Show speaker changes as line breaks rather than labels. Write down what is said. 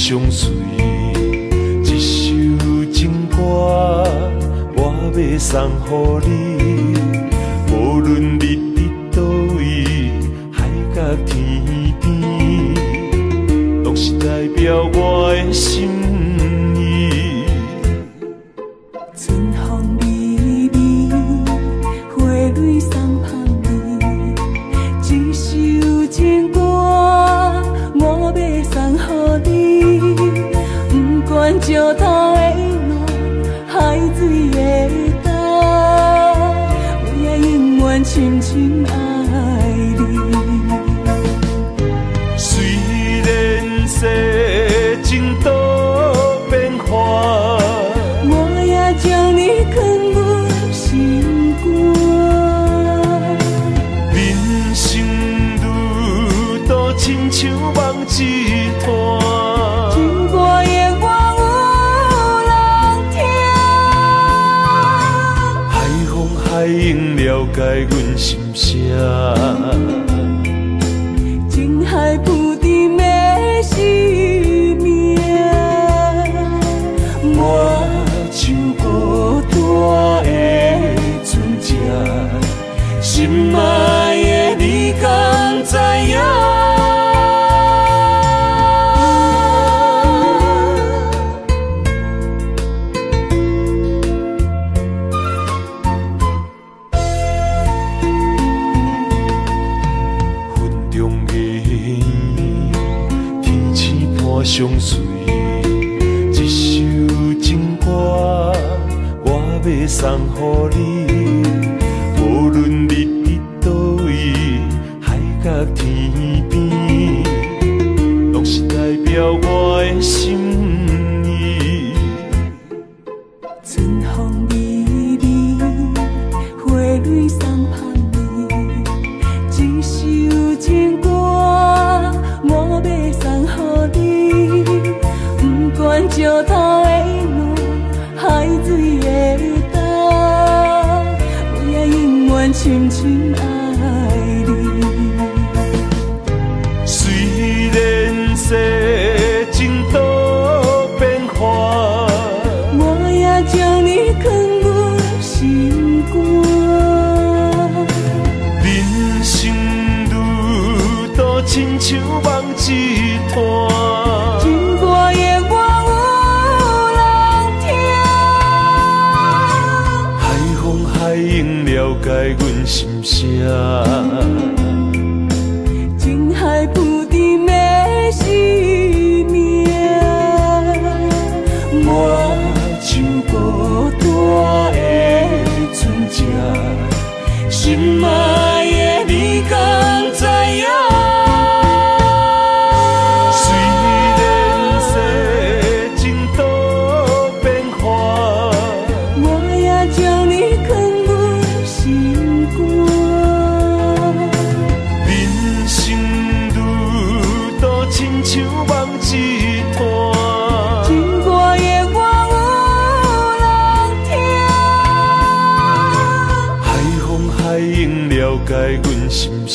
相随。一首情歌，我要送予你。无论你伫倒位，海角天边，拢是代表我的心意。
春风微微，花蕊送香味。一首情歌，我要送予你。不管石头的路，海水的干，我也永远深深爱你。
虽然世情多变化，
我也将你藏入心肝。
人生路途亲像梦一团，
情歌永远有人听。
海风海涌了解阮心声，
情海浮沉的生命，
我像孤单的船只，心爱的你敢知影？云中的烟，天星伴相随。一首情歌，我要送予你。无论你伫倒位，海角天边，拢是代表我的心意。
春风微微，花蕊送香味。一首情歌，我要送予你。不管石头的路，海水的干，我也永远深深爱你。
虽然世情多变化，
我也将你藏入心肝。
人生路途亲像梦一团，
情歌永远有人听。
海风海涌了解阮心声，
情海浮沉的生命，
我像孤单的船只，心爱的你敢知影？虽然世情多变化，
我也将你藏入心肝。
人生路途亲像梦一团，
情歌永远有人听。
海风海涌了解阮心声。